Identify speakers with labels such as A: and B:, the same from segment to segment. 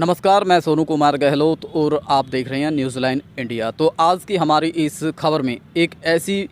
A: नमस्कार, मैं सोनू कुमार गहलोत और आप देख रहे हैं न्यूज़ लाइन इंडिया। तो आज की हमारी इस खबर में एक ऐसी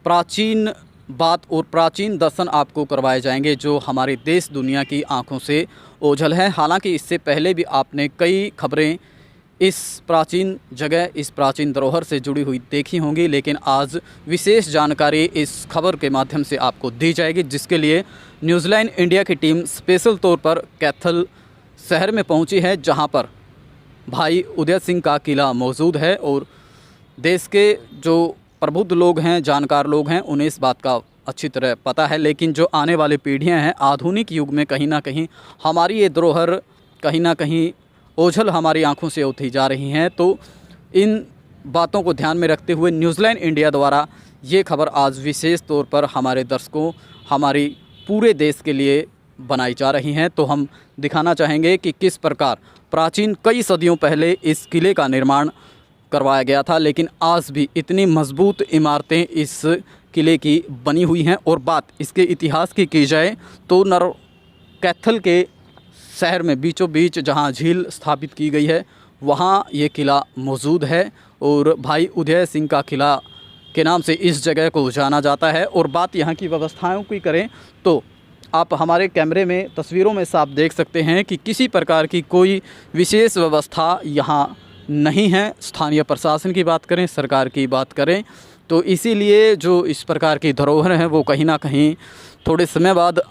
A: प्राचीन बात और प्राचीन दर्शन आपको करवाए जाएंगे जो हमारे देश दुनिया की आंखों से ओझल है। हालांकि इससे पहले भी आपने कई खबरें इस प्राचीन जगह, इस प्राचीन धरोहर से जुड़ी हुई देखी होंगी, लेकिन आज विशेष जानकारी इस खबर के माध्यम से आपको दी जाएगी, जिसके लिए न्यूज़-लाइन इंडिया की टीम स्पेशल तौर पर कैथल शहर में पहुंची है, जहां पर भाई उदय सिंह का किला मौजूद है। और देश के जो प्रबुद्ध लोग हैं, जानकार लोग हैं, उन्हें इस बात का अच्छी तरह पता है, लेकिन जो आने वाली पीढ़ियां हैं, आधुनिक युग में कहीं ना कहीं हमारी ये धरोहर कहीं ना कहीं ओझल हमारी आंखों से उठी जा रही हैं। तो इन बातों को ध्यान में रखते हुए न्यूज़-लाइन इंडिया द्वारा ये खबर आज विशेष तौर पर हमारे दर्शकों, हमारी पूरे देश के लिए बनाई जा रही हैं। तो हम दिखाना चाहेंगे कि किस प्रकार प्राचीन कई सदियों पहले इस किले का निर्माण करवाया गया था, लेकिन आज भी इतनी मजबूत इमारतें इस किले की बनी हुई हैं। और बात इसके इतिहास की जाए तो कैथल के शहर में बीचों बीच जहां झील स्थापित की गई है, वहां ये किला मौजूद है और भाई उदय सिंह का किला के नाम से इस जगह को जाना जाता है। और बात यहाँ की व्यवस्थाओं की करें तो आप हमारे कैमरे में तस्वीरों में साफ देख सकते हैं कि किसी प्रकार की कोई विशेष व्यवस्था यहाँ नहीं है। स्थानीय प्रशासन की बात करें, सरकार की बात करें, तो इसीलिए जो इस प्रकार की धरोहर हैं वो कहीं ना कहीं थोड़े समय बाद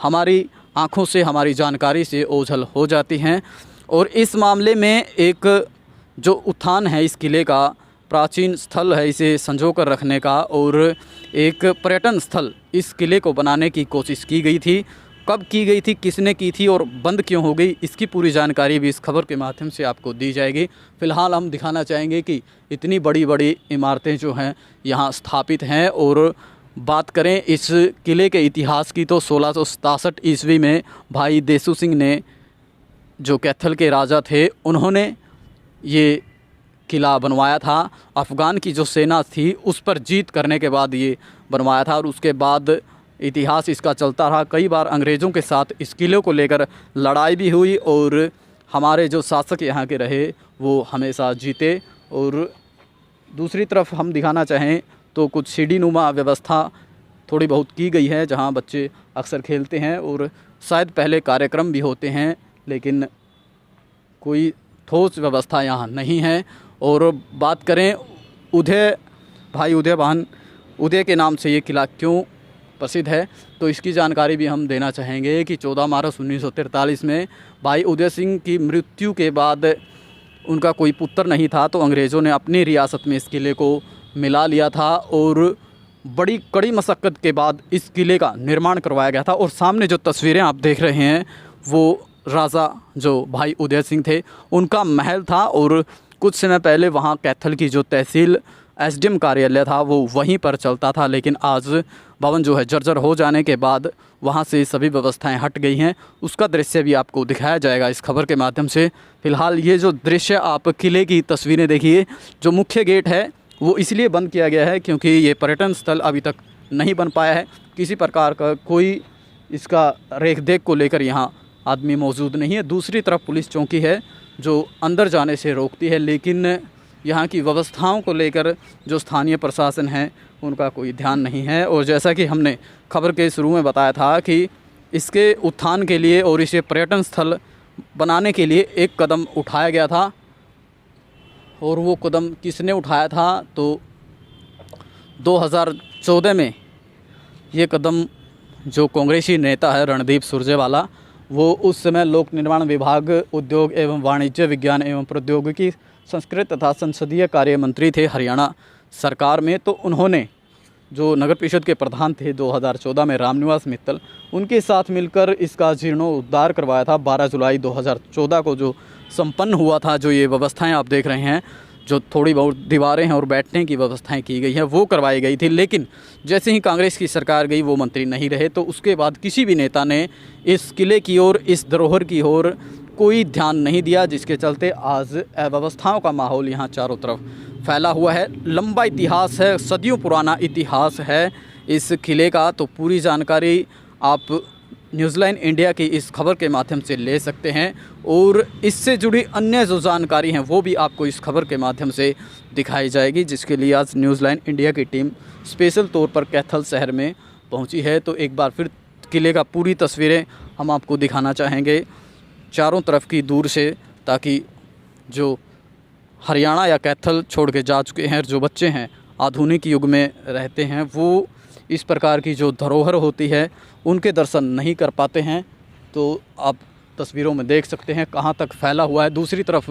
A: हमारी आँखों से, हमारी जानकारी से ओझल हो जाती हैं। और इस मामले में एक जो उत्थान है इस किले का, प्राचीन स्थल है, इसे संजो कर रखने का और एक पर्यटन स्थल इस किले को बनाने की कोशिश की गई थी। कब की गई थी, किसने की थी और बंद क्यों हो गई, इसकी पूरी जानकारी भी इस खबर के माध्यम से आपको दी जाएगी। फ़िलहाल हम दिखाना चाहेंगे कि इतनी बड़ी बड़ी इमारतें जो हैं यहाँ स्थापित हैं। और बात करें इस किले के इतिहास की तो 1667 ईस्वी में भाई देसू सिंह ने, जो कैथल के राजा थे, उन्होंने ये किला बनवाया था। अफ़गान की जो सेना थी उस पर जीत करने के बाद ये बनवाया था और उसके बाद इतिहास इसका चलता रहा। कई बार अंग्रेज़ों के साथ इस किले को लेकर लड़ाई भी हुई और हमारे जो शासक यहाँ के रहे वो हमेशा जीते। और दूसरी तरफ हम दिखाना चाहें तो कुछ सीढ़ीनुमा व्यवस्था थोड़ी बहुत की गई है, जहाँ बच्चे अक्सर खेलते हैं और शायद पहले कार्यक्रम भी होते हैं, लेकिन कोई ठोस व्यवस्था यहाँ नहीं है। और बात करें भाई उदय के नाम से ये किला क्यों प्रसिद्ध है, तो इसकी जानकारी भी हम देना चाहेंगे कि 14 मार्च 1943 में भाई उदय सिंह की मृत्यु के बाद उनका कोई पुत्र नहीं था, तो अंग्रेज़ों ने अपनी रियासत में इस किले को मिला लिया था और बड़ी कड़ी मशक्क़त के बाद इस किले का निर्माण करवाया गया था। और सामने जो तस्वीरें आप देख रहे हैं वो राजा जो भाई उदय सिंह थे उनका महल था। और कुछ समय पहले वहाँ कैथल की जो तहसील एसडीएम कार्यालय था वो वहीं पर चलता था, लेकिन आज भवन जो है जर्जर हो जाने के बाद वहाँ से सभी व्यवस्थाएं हट गई हैं। उसका दृश्य भी आपको दिखाया जाएगा इस खबर के माध्यम से। फ़िलहाल ये जो दृश्य आप किले की तस्वीरें देखिए, जो मुख्य गेट है वो इसलिए बंद किया गया है क्योंकि ये पर्यटन स्थल अभी तक नहीं बन पाया है। किसी प्रकार का कोई इसका रेख देख को लेकर यहाँ आदमी मौजूद नहीं है। दूसरी तरफ पुलिस चौकी है जो अंदर जाने से रोकती है, लेकिन यहाँ की व्यवस्थाओं को लेकर जो स्थानीय प्रशासन है उनका कोई ध्यान नहीं है। और जैसा कि हमने खबर के शुरू में बताया था कि इसके उत्थान के लिए और इसे पर्यटन स्थल बनाने के लिए एक कदम उठाया गया था। और वो कदम किसने उठाया था, तो 2014 में ये कदम जो कांग्रेसी नेता है रणदीप सुरजेवाला, वो उस समय लोक निर्माण विभाग, उद्योग एवं वाणिज्य, विज्ञान एवं प्रौद्योगिकी, संस्कृत तथा संसदीय कार्य मंत्री थे हरियाणा सरकार में। तो उन्होंने जो नगर परिषद के प्रधान थे 2014 में रामनिवास मित्तल, उनके साथ मिलकर इसका जीर्णोद्धार करवाया था। 12 जुलाई 2014 को जो संपन्न हुआ था, जो ये व्यवस्थाएं आप देख रहे हैं, जो थोड़ी बहुत दीवारें हैं और बैठने की व्यवस्थाएं की गई हैं, वो करवाई गई थी। लेकिन जैसे ही कांग्रेस की सरकार गई वो मंत्री नहीं रहे, तो उसके बाद किसी भी नेता ने इस किले की ओर, इस धरोहर की ओर कोई ध्यान नहीं दिया, जिसके चलते आज अव्यवस्थाओं का माहौल यहाँ चारों तरफ फैला हुआ है। लंबा इतिहास है, सदियों पुराना इतिहास है इस किले का। तो पूरी जानकारी आप न्यूजीलैंड इंडिया की इस खबर के माध्यम से ले सकते हैं और इससे जुड़ी अन्य जो जानकारी हैं वो भी आपको इस खबर के माध्यम से दिखाई जाएगी, जिसके लिए आज न्यूजीलैंड इंडिया की टीम स्पेशल तौर पर कैथल शहर में पहुंची है। तो एक बार फिर किले का पूरी तस्वीरें हम आपको दिखाना चाहेंगे चारों तरफ की दूर से, ताकि जो हरियाणा या कैथल छोड़ के जा चुके हैं, जो बच्चे हैं आधुनिक युग में रहते हैं, वो इस प्रकार की जो धरोहर होती है उनके दर्शन नहीं कर पाते हैं। तो आप तस्वीरों में देख सकते हैं कहाँ तक फैला हुआ है। दूसरी तरफ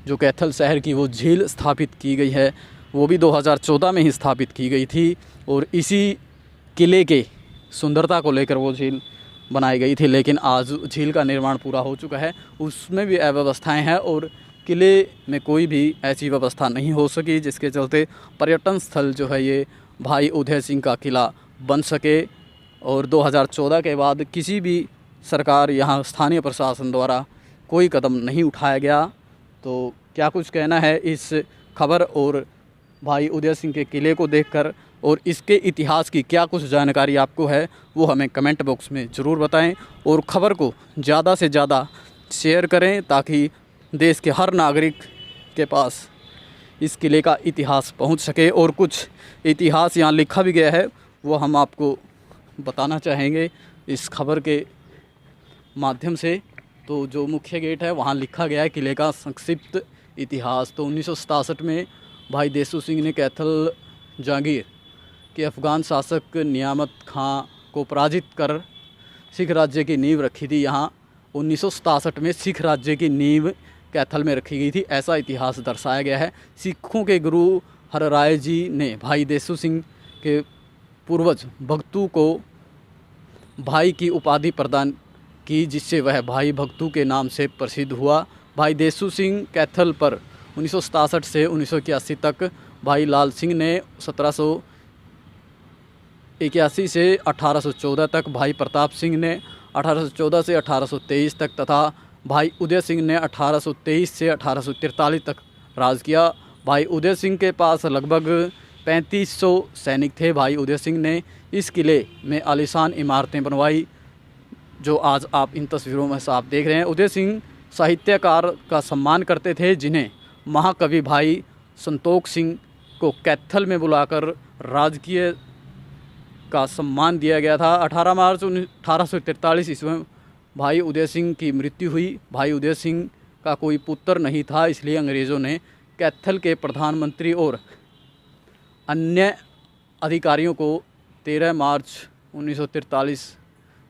A: जो कैथल शहर की वो झील स्थापित की गई है, वो भी 2014 में ही स्थापित की गई थी और इसी किले के सुंदरता को लेकर वो झील बनाई गई थी। लेकिन आज झील का निर्माण पूरा हो चुका है, उसमें भी अव्यवस्थाएं हैं और किले में कोई भी ऐसी व्यवस्था नहीं हो सकी, जिसके चलते पर्यटन स्थल जो है ये भाई उदय सिंह का किला बन सके। और 2014 के बाद किसी भी सरकार यहाँ स्थानीय प्रशासन द्वारा कोई कदम नहीं उठाया गया। तो क्या कुछ कहना है इस खबर और भाई उदय सिंह के किले को देखकर, और इसके इतिहास की क्या कुछ जानकारी आपको है वो हमें कमेंट बॉक्स में ज़रूर बताएं और ख़बर को ज़्यादा से ज़्यादा शेयर करें, ताकि देश के हर नागरिक के पास इस किले का इतिहास पहुंच सके। और कुछ इतिहास यहाँ लिखा भी गया है, वो हम आपको बताना चाहेंगे इस खबर के माध्यम से। तो जो मुख्य गेट है वहाँ लिखा गया है किले का संक्षिप्त इतिहास। तो 1967 में भाई देसू सिंह ने कैथल जहांगीर के अफ़गान शासक नियामत खां को पराजित कर सिख राज्य की नींव रखी थी। यहाँ 1967 में सिख राज्य की नींव कैथल में रखी गई थी, ऐसा इतिहास दर्शाया गया है। सिखों के गुरु हरराय जी ने भाई देसू सिंह के पूर्वज भगतू को भाई की उपाधि प्रदान की, जिससे वह भाई भगतू के नाम से प्रसिद्ध हुआ। भाई देसू सिंह कैथल पर 1967 से 1981 तक, भाई लाल सिंह ने 1781 से 1814 तक, भाई प्रताप सिंह ने 1814 से 1823 तक तथा भाई उदय सिंह ने 1823 से 1843 तक राज किया। भाई उदय सिंह के पास लगभग 3500 सैनिक थे। भाई उदय सिंह ने इस किले में आलीशान इमारतें बनवाई, जो आज आप इन तस्वीरों में साफ देख रहे हैं। उदय सिंह साहित्यकार का सम्मान करते थे, जिन्हें महाकवि भाई संतोख सिंह को कैथल में बुलाकर राजकीय का सम्मान दिया गया था। 18 मार्च 1843 ईस्वी में भाई उदय सिंह की मृत्यु हुई। भाई उदय सिंह का कोई पुत्र नहीं था, इसलिए अंग्रेज़ों ने कैथल के प्रधानमंत्री और अन्य अधिकारियों को 13 मार्च 1943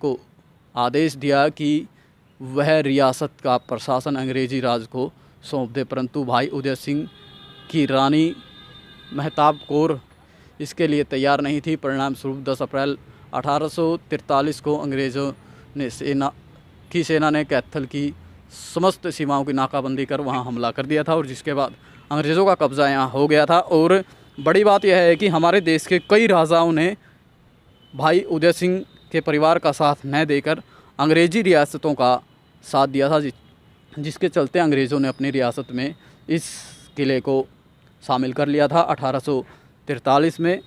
A: को आदेश दिया कि वह रियासत का प्रशासन अंग्रेज़ी राज को सौंप दे, परंतु भाई उदय सिंह की रानी महताब कौर इसके लिए तैयार नहीं थी। परिणाम स्वरूप 10 अप्रैल 1843 को अंग्रेज़ों ने सेना ने कैथल की समस्त सीमाओं की नाकाबंदी कर वहां हमला कर दिया था, और जिसके बाद अंग्रेज़ों का कब्ज़ा यहाँ हो गया था। और बड़ी बात यह है कि हमारे देश के कई राजाओं ने भाई उदय सिंह के परिवार का साथ न देकर अंग्रेज़ी रियासतों का साथ दिया था, जिसके चलते अंग्रेज़ों ने अपनी रियासत में इस किले को शामिल कर लिया था 1843 में।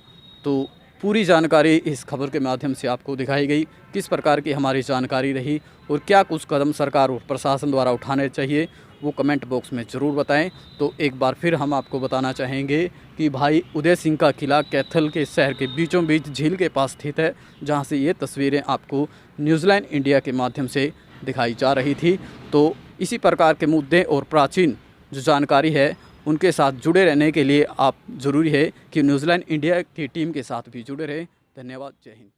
A: तो पूरी जानकारी इस खबर के माध्यम से आपको दिखाई गई, किस प्रकार की हमारी जानकारी रही और क्या कुछ कदम सरकार और प्रशासन द्वारा उठाने चाहिए वो कमेंट बॉक्स में ज़रूर बताएं। तो एक बार फिर हम आपको बताना चाहेंगे कि भाई उदय सिंह का किला कैथल के शहर के बीचों बीच झील के पास स्थित है, जहां से ये तस्वीरें आपको न्यूजीलैंड इंडिया के माध्यम से दिखाई जा रही थी। तो इसी प्रकार के मुद्दे और प्राचीन जो जानकारी है उनके साथ जुड़े रहने के लिए आप ज़रूरी है कि न्यूजीलैंड इंडिया की टीम के साथ भी जुड़े रहें। धन्यवाद, जय हिंद।